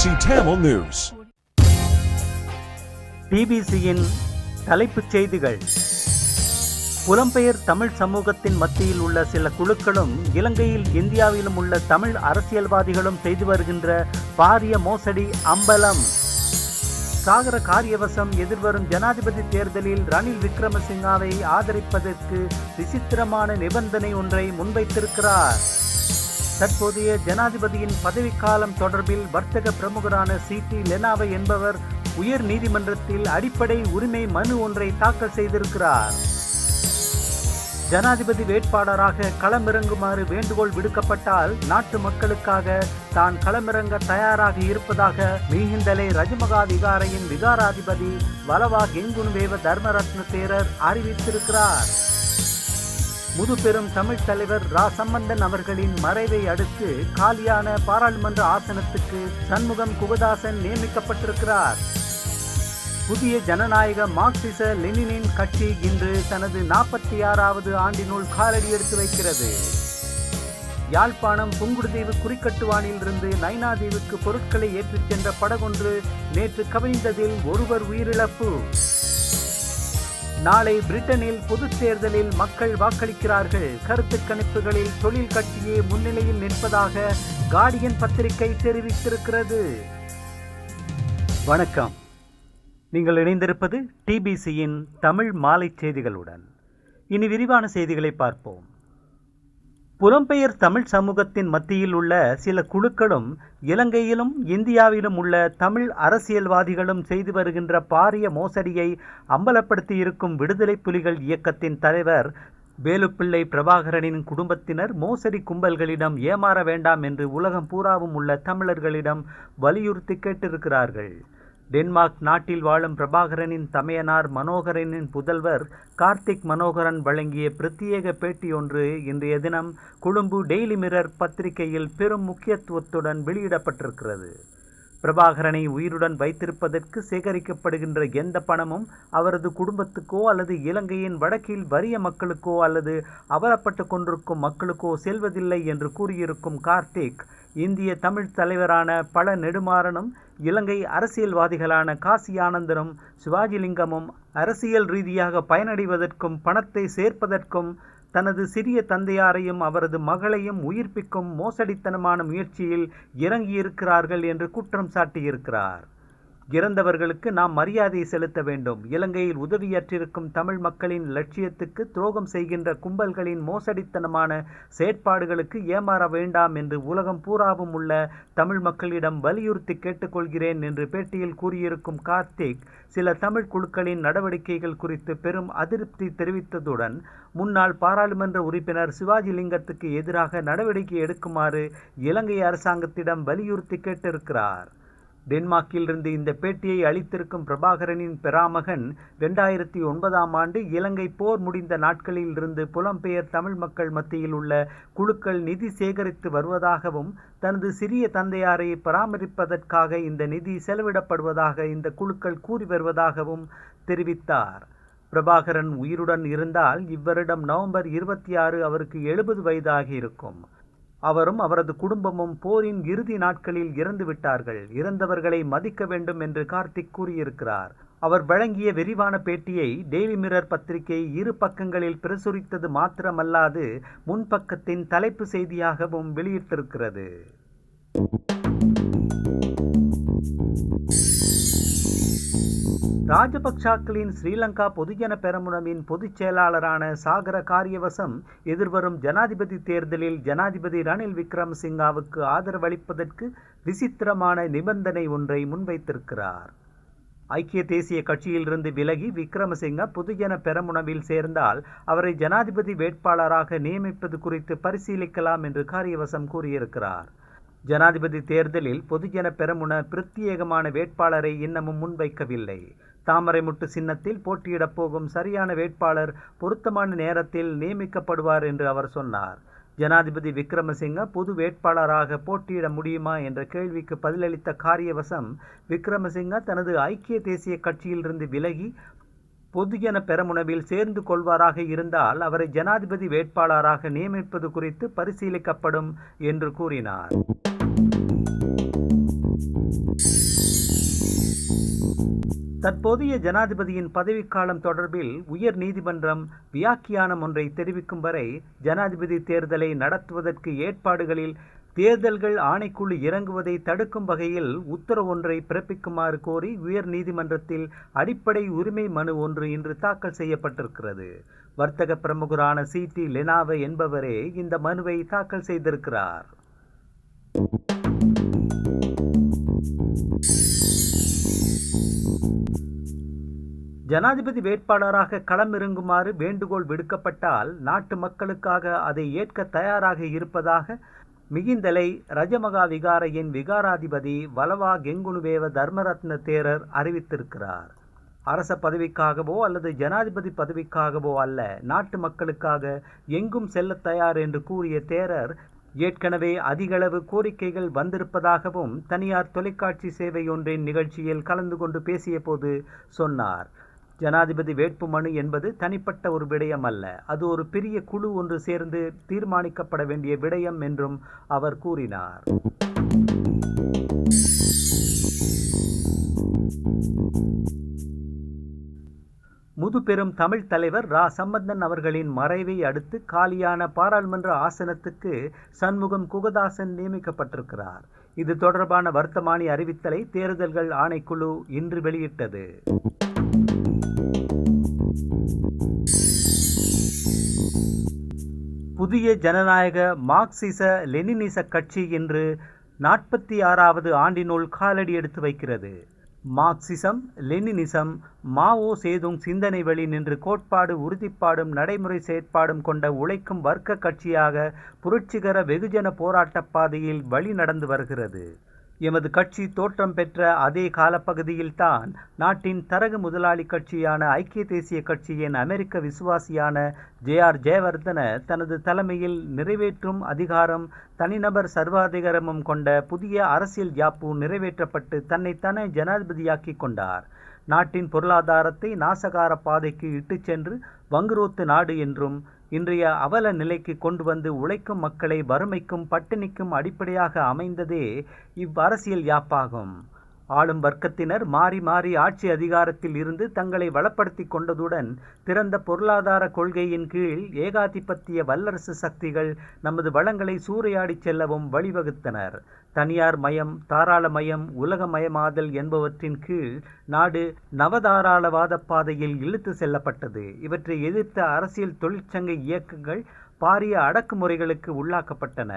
Tamil News. டிபிசியின் தலைப்புச் செய்திகள். புலம்பெயர் தமிழ் சமூகத்தின் மத்தியில் உள்ள சில குழுக்களும் இலங்கையில் இந்தியாவிலும் உள்ள தமிழ் அரசியல்வாதிகளும் செய்து வருகின்ற பாரிய மோசடி அம்பலம். சாகர காரியவசம் எதிர்வரும் ஜனாதிபதி தேர்தலில் ரணில் விக்ரமசிங்காவை ஆதரிப்பதற்கு விசித்திரமான நிபந்தனை ஒன்றை முன்வைத்திருக்கிறார். தற்போதைய ஜனாதிபதியின் பதவிக்காலம் தொடர்பில் வர்த்தக பிரமுகரான சி.டி. லெனாவை என்பவர் உயர் நீதிமன்றத்தில் அடிப்படை உரிமை மனு ஒன்றை தாக்கல் செய்திருக்கிறார். ஜனாதிபதி வேட்பாளராக களமிறங்குமாறு வேண்டுகோள் விடுக்கப்பட்டால் நாட்டு மக்களுக்காக தான் களமிறங்க தயாராக இருப்பதாக மீஹிந்தலை ரஜமகா விகாரையின் விகாராதிபதி வலவா கெங்குனுவேவ தர்மரத்ன தேரர் அறிவித்திருக்கிறார். முதுபெரும் தமிழ் தலைவர் ரா சம்பந்தன் அவர்களின் மறைவை அடுத்து காலியான பாராளுமன்ற ஆசனத்துக்கு சண்முகம் குகதாசன் நியமிக்கப்பட்டிருக்கிறார். புதிய ஜனநாயக மார்க்சிச லெனினின் கட்சி இன்று தனது 46வது ஆண்டினுள் காலடி எடுத்து வைக்கிறது. யாழ்ப்பாணம் புங்குடுதீவு குறிக்கட்டுவானில் இருந்து நைனாதீவுக்கு பொருட்களை ஏற்றிச் சென்ற படகொன்று நேற்று கவிழ்ந்ததில் ஒருவர் உயிரிழப்பு. நாளை பிரிட்டனில் பொதுத் தேர்தலில் மக்கள் வாக்களிக்கிறார்கள். கருத்து கணிப்புகளில் தொழில் கட்சியே முன்னிலையில் நிற்பதாக கார்டியன் பத்திரிகை தெரிவித்திருக்கிறது. வணக்கம். நீங்கள் இணைந்திருப்பது டிபிசியின் தமிழ் மாலை செய்திகளுடன். இனி விரிவான செய்திகளை பார்ப்போம். புலம்பெயர் தமிழ் சமூகத்தின் மத்தியில் உள்ள சில குழுக்களும் இலங்கையிலும் இந்தியாவிலும் உள்ள தமிழ் அரசியல்வாதிகளும் செய்து வருகின்ற பாரிய மோசடியை அம்பலப்படுத்தியிருக்கும் விடுதலை புலிகள் இயக்கத்தின் தலைவர் வேலுப்பிள்ளை பிரபாகரனின் குடும்பத்தினர் மோசடி கும்பல்களிடம் ஏமாற வேண்டாம் என்று உலகம் பூராவும் உள்ள தமிழர்களிடம் வலியுறுத்தி கேட்டிருக்கிறார்கள். டென்மார்க் நாட்டில் வாழும் பிரபாகரனின் தமையனார் மனோகரனின் புதல்வர் கார்த்திக் மனோகரன் வழங்கிய பிரத்யேக பேட்டியொன்று இன்றைய தினம் கொழும்பு டெய்லி மிரர் பத்திரிகையில் பெரும் முக்கியத்துவத்துடன் வெளியிடப்பட்டிருக்கிறது. பிரபாகரனை உயிருடன் வைத்திருப்பதற்கு சேகரிக்கப்படுகின்ற எந்த பணமும் அவரது குடும்பத்துக்கோ அல்லது இலங்கையின் வடக்கில் வறிய மக்களுக்கோ அல்லது அவலப்பட்டு கொண்டிருக்கும் மக்களுக்கோ செல்வதில்லை என்று கூறியிருக்கும் கார்த்திக், இந்திய தமிழ் தலைவரான பல நெடுமாறனும் இலங்கை அரசியல்வாதிகளான காசி ஆனந்தனும் சிவாஜிலிங்கமும் அரசியல் ரீதியாக பயனடைவதற்கும் பணத்தை சேர்ப்பதற்கும் தனது சிறிய தந்தையாரையும் அவரது மகளையும் உயிர்ப்பிக்கும் மோசடித்தனமான முயற்சியில் இறங்கியிருக்கிறார்கள் என்று குற்றம் சாட்டியிருக்கிறார். இறந்தவர்களுக்கு நாம் மரியாதை செலுத்த வேண்டும். இலங்கையில் உதவியற்றிருக்கும் தமிழ் மக்களின் லட்சியத்துக்கு துரோகம் செய்கின்ற கும்பல்களின் மோசடித்தனமான செயற்பாடுகளுக்கு ஏமாற வேண்டாம் என்று உலகம் பூராவும் உள்ள தமிழ் மக்களிடம் வலியுறுத்தி கேட்டுக்கொள்கிறேன் என்று பேட்டியில் கூறியிருக்கும் கார்த்திக், சில தமிழ் குழுக்களின் நடவடிக்கைகள் குறித்து பெரும் அதிருப்தி தெரிவித்ததுடன் முன்னாள் பாராளுமன்ற உறுப்பினர் சிவாஜிலிங்கத்துக்கு எதிராக நடவடிக்கை எடுக்குமாறு இலங்கை அரசாங்கத்திடம் வலியுறுத்தி கேட்டிருக்கிறார். டென்மார்க்கில் இருந்து இந்த பேட்டியை அளித்திருக்கும் பிரபாகரனின் பெறாமகன் 2009ஆம் ஆண்டு இலங்கை போர் முடிந்த நாட்களில் இருந்து புலம்பெயர் தமிழ் மக்கள் மத்தியில் உள்ள குழுக்கள் நிதி சேகரித்து வருவதாகவும் தனது சிறிய தந்தையாரை பராமரிப்பதற்காக இந்த நிதி செலவிடப்படுவதாக இந்த குழுக்கள் கூறி வருவதாகவும் தெரிவித்தார். பிரபாகரன் உயிருடன் இருந்தால் இவ்வருடம் நவம்பர் 26 அவருக்கு 70 வயதாகி இருக்கும். அவரும் அவரது குடும்பமும் போரின் இறுதி நாட்களில் இறந்து விட்டார்கள். இறந்தவர்களை மதிக்க வேண்டும் என்று கார்த்திக் கூறியிருக்கிறார். அவர் வழங்கிய விரிவான பேட்டியை டெய்லி மிரர் பத்திரிகை 2 பக்கங்களில் பிரசுரித்தது மாத்திரமல்லாது முன்பக்கத்தின் தலைப்பு செய்தியாகவும் வெளியிட்டிருக்கிறது. ராஜபக்சாக்களின் ஸ்ரீலங்கா பொதுஜன பெரமுனவின் பொதுச் செயலாளரான சாகர காரியவசம் எதிர்வரும் ஜனாதிபதி தேர்தலில் ஜனாதிபதி ரணில் விக்ரமசிங்காவுக்கு ஆதரவளிப்பதற்கு விசித்திரமான நிபந்தனை ஒன்றை முன்வைத்திருக்கிறார். ஐக்கிய தேசிய கட்சியிலிருந்து விலகி விக்ரமசிங்க பொதுஜன பெரமுனவில் சேர்ந்தால் அவரை ஜனாதிபதி வேட்பாளராக நியமிப்பது குறித்து பரிசீலிக்கலாம் என்று காரியவசம் கூறியிருக்கிறார். ஜனாதிபதி தேர்தலில் பொதுஜன பெரமுன பிரத்யேகமான வேட்பாளரை இன்னமும் முன்வைக்கவில்லை. தாமரைமுட்டு சின்னத்தில் போட்டியிடப் போகும் சரியான வேட்பாளர் பொருத்தமான நேரத்தில் நியமிக்கப்படுவார் என்று அவர் சொன்னார். ஜனாதிபதி விக்ரமசிங்க பொது வேட்பாளராக போட்டியிட முடியுமா என்ற கேள்விக்கு பதிலளித்த காரியவசம், விக்ரமசிங்க தனது ஐக்கிய தேசிய கட்சியிலிருந்து விலகி பொதுஜன பெரமுனவில் சேர்ந்து கொள்வாராக இருந்தால் அவரை ஜனாதிபதி வேட்பாளராக நியமிப்பது குறித்து பரிசீலிக்கப்படும் என்று கூறினார். தற்போதைய ஜனாதிபதியின் பதவிக்காலம் தொடர்பில் உயர் நீதிமன்றம் வியாக்கியானம் ஒன்றை தெரிவிக்கும் வரை ஜனாதிபதி தேர்தலை நடத்துவதற்கு ஏற்பாடுகளில் தேர்தல்கள் ஆணைக்குழு இறங்குவதை தடுக்கும் வகையில் உத்தரவொன்றை பிறப்பிக்குமாறு கோரி உயர் நீதிமன்றத்தில் அடிப்படை உரிமை மனு ஒன்று இன்று தாக்கல் செய்யப்பட்டிருக்கிறது. வர்த்தக பிரமுகரான சி.டி. லெனாவே என்பவரே இந்த மனுவை தாக்கல் செய்திருக்கிறார். ஜனாதிபதி வேட்பாளராக களமிறங்குமாறு வேண்டுகோள் விடுக்கப்பட்டால் நாட்டு மக்களுக்காக அதை ஏற்க தயாராக இருப்பதாக மிகிந்தலை ரஜமகா விகாரையின் விகாராதிபதி வலவா கெங்குனுவேவ தர்மரத்ன தேரர் அறிவித்திருக்கிறார். அரச பதவிக்காகவோ அல்லது ஜனாதிபதி பதவிக்காகவோ அல்ல, நாட்டு மக்களுக்காக எங்கும் செல்ல தயார் என்று கூறிய தேரர் ஏற்கனவே அதிகளவு கோரிக்கைகள் வந்திருப்பதாகவும் தனியார் தொலைக்காட்சி சேவை ஒன்றின் நிகழ்ச்சியில் கலந்து கொண்டு பேசிய போது சொன்னார். ஜனாதிபதி வேட்புமனு என்பது தனிப்பட்ட ஒரு விடயம் அல்ல, அது ஒரு பெரிய குழு ஒன்று சேர்ந்து தீர்மானிக்கப்பட வேண்டிய விடயம் என்றும் அவர் கூறினார். முதுபெரும் தமிழ் தலைவர் ரா சம்பந்தன் அவர்களின் மறைவை அடுத்து காலியான பாராளுமன்ற ஆசனத்துக்கு சண்முகம் குகதாசன் நியமிக்கப்பட்டிருக்கிறார். இது தொடர்பான வர்த்தமானி அறிவித்தலை தேர்தல்கள் ஆணைக்குழு இன்று வெளியிட்டது. புதிய ஜனநாயக மார்க்சிச லெனினிச கட்சி இன்று 46வது ஆண்டினுள் காலடி எடுத்து வைக்கிறது. மார்க்சிசம் லெனினிசம் மாவோ சேதுங் சிந்தனை வழி நின்று கோட்பாடு உறுதிப்பாடும் நடைமுறை செயற்பாடும் கொண்ட உழைக்கும் வர்க்க கட்சியாக புரட்சிகர வெகுஜன போராட்ட பாதையில் வழி நடந்து வருகிறது. எமது கட்சி தோற்றம் பெற்ற அதே காலப்பகுதியில்தான் நாட்டின் தரகு முதலாளி கட்சியான ஐக்கிய தேசிய கட்சியின் அமெரிக்க விசுவாசியான ஜே.ஆர். ஜெயவர்தன தனது தலைமையில் நிறைவேற்றும் அதிகாரம் தனிநபர் சர்வாதிகாரமும் கொண்ட புதிய அரசியல் யாப்பு நிறைவேற்றப்பட்டு தன்னைத்தானே ஜனாதிபதியாக்கி கொண்டார். நாட்டின் பொருளாதாரத்தை நாசகார பாதைக்கு இட்டுச் சென்று வங்குரோத்து நாடு என்றும் இன்றைய அவல நிலைக்கு கொண்டு வந்து உழைக்கும் மக்களை வறுமைக்கும் பட்டினிக்கும் அடிப்படையாக அமைந்ததே இவ்வரசியல் யாப்பாகும். ஆளும் வர்க்கத்தினர் மாறி மாறி ஆட்சி அதிகாரத்தில் இருந்து தங்களை வளப்படுத்தி கொண்டதுடன் திறந்த பொருளாதார கொள்கையின் கீழ் ஏகாதிபத்திய வல்லரசு சக்திகள் நமது வளங்களை சூறையாடி செல்லவும் வழிவகுத்தனர். தனியார் மயம், தாராளமயம், உலகமயமாதல் என்பவற்றின் கீழ் நாடு நவதாராளவாத பாதையில் இழுத்து செல்லப்பட்டது. இவற்றை எதிர்த்த அரசியல் தொழிற்சங்க இயக்கங்கள் பாரிய அடக்குமுறைகளுக்கு உள்ளாக்கப்பட்டன.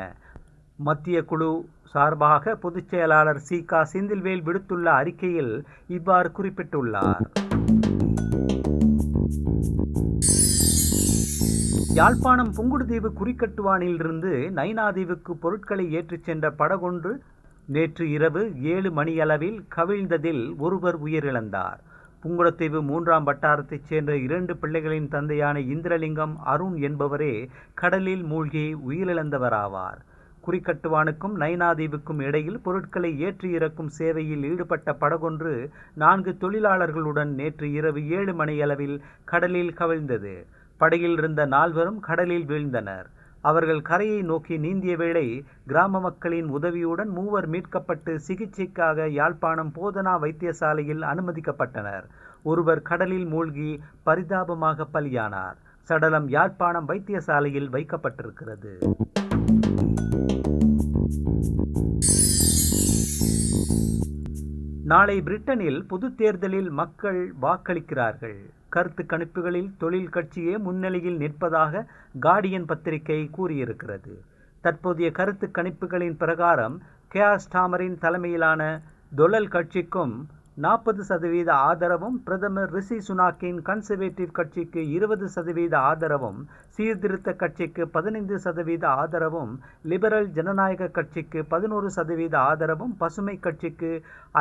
மத்திய குழு சார்பாக பொதுச் செயலாளர் சி.க. செந்தில்வேல் விடுத்துள்ள அறிக்கையில் இவ்வாறு குறிப்பிட்டுள்ளார். யாழ்ப்பாணம் புங்குடுதீவு குறிக்கட்டுவானிலிருந்து நைனாதீவுக்கு பொருட்களை ஏற்றிச் சென்ற படகொன்று நேற்று இரவு 7 மணியளவில் கவிழ்ந்ததில் ஒருவர் உயிரிழந்தார். புங்குடுதீவு 3ஆம் வட்டாரத்தைச் சேர்ந்த 2 பிள்ளைகளின் தந்தையான இந்திரலிங்கம் அருண் என்பவரே கடலில் மூழ்கி உயிரிழந்தவராவார். குறிக்கட்டுவானுக்கும் நைனாதீவுக்கும் இடையில் பொருட்களை ஏற்றி இறக்கும் சேவையில் ஈடுபட்ட படகொன்று 4 தொழிலாளர்களுடன் நேற்று இரவு 7 மணியளவில் கடலில் கவிழ்ந்தது. படகில் இருந்த 4வரும் கடலில் வீழ்ந்தனர். அவர்கள் கரையை நோக்கி நீந்திய வேளை கிராம மக்களின் உதவியுடன் 3 மீட்கப்பட்டு சிகிச்சைக்காக யாழ்ப்பாணம் போதனா வைத்தியசாலையில் அனுமதிக்கப்பட்டனர். ஒருவர் கடலில் மூழ்கி பரிதாபமாக பலியானார். சடலம் யாழ்ப்பாணம் வைத்தியசாலையில் வைக்கப்பட்டிருக்கிறது. நாளை பிரிட்டனில் பொது தேர்தலில் மக்கள் வாக்களிக்கிறார்கள். கருத்து கணிப்புகளில் தொழில் கட்சியே முன்னிலையில் நிற்பதாக கார்டியன் பத்திரிகை கூறியிருக்கிறது. தற்போதைய கருத்து கணிப்புகளின் பிரகாரம் கேர் ஸ்டாமரின் தலைமையிலான தொழில் கட்சிக்கும் 40% ஆதரவும், பிரதமர் ரிஷி சுனாக்கின் கன்சர்வேட்டிவ் கட்சிக்கு 20% ஆதரவும், சீர்திருத்த கட்சிக்கு 15% ஆதரவும், லிபரல் ஜனநாயக கட்சிக்கு 11% ஆதரவும், பசுமை கட்சிக்கு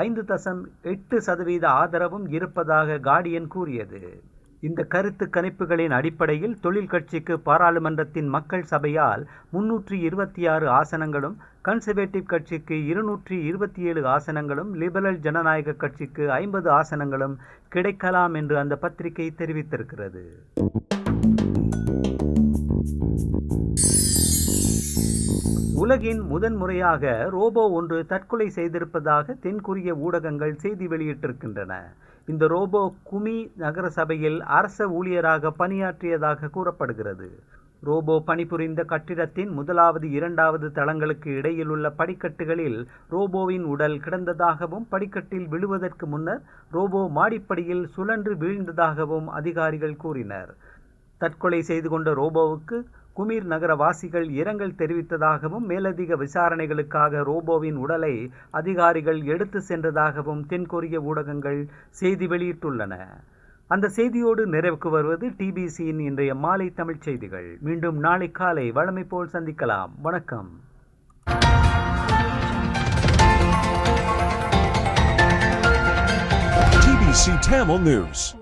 5.8% ஆதரவும் இருப்பதாக கார்டியன் கூறியது. இந்த கருத்து கணிப்புகளின் அடிப்படையில் தொழில் கட்சிக்கு பாராளுமன்றத்தின் மக்கள் சபையால் 326 ஆசனங்களும், கன்சர்வேட்டிவ் கட்சிக்கு 227 ஆசனங்களும், லிபரல் ஜனநாயக கட்சிக்கு 50 ஆசனங்களும் கிடைக்கலாம் என்று அந்த பத்திரிகை தெரிவித்திருக்கிறது. உலகின் முதன்முறையாக ரோபோ ஒன்று தற்கொலை செய்திருப்பதாக தென்கொரிய ஊடகங்கள் செய்தி வெளியிட்டிருக்கின்றன. இந்த ரோபோ குமி நகர சபையில் அரச ஊழியராக பணியாற்றியதாக கூறப்படுகிறது. ரோபோ பணிபுரிந்த கட்டிடத்தின் முதலாவது இரண்டாவது தளங்களுக்கு இடையில் உள்ள படிக்கட்டுகளில் ரோபோவின் உடல் கிடந்ததாகவும் படிக்கட்டில் விழுவதற்கு முன்னர் ரோபோ மாடிப்படியில் சுழன்று வீழ்ந்ததாகவும் அதிகாரிகள் கூறினர். தற்கொலை செய்து கொண்ட ரோபோவுக்கு குமீர் நகர வாசிகள் இரங்கல் தெரிவித்ததாகவும் மேலதிக விசாரணைகளுக்காக ரோபோவின் உடலை அதிகாரிகள் எடுத்து சென்றதாகவும் தென்கொரிய ஊடகங்கள் செய்தி வெளியிட்டுள்ளன. அந்த செய்தியோடு நிறைவுக்கு வருவது டிபிசியின் இன்றைய மாலை தமிழ் செய்திகள். மீண்டும் நாளை காலை வழமை போல் சந்திக்கலாம். வணக்கம். TBC Tamil News.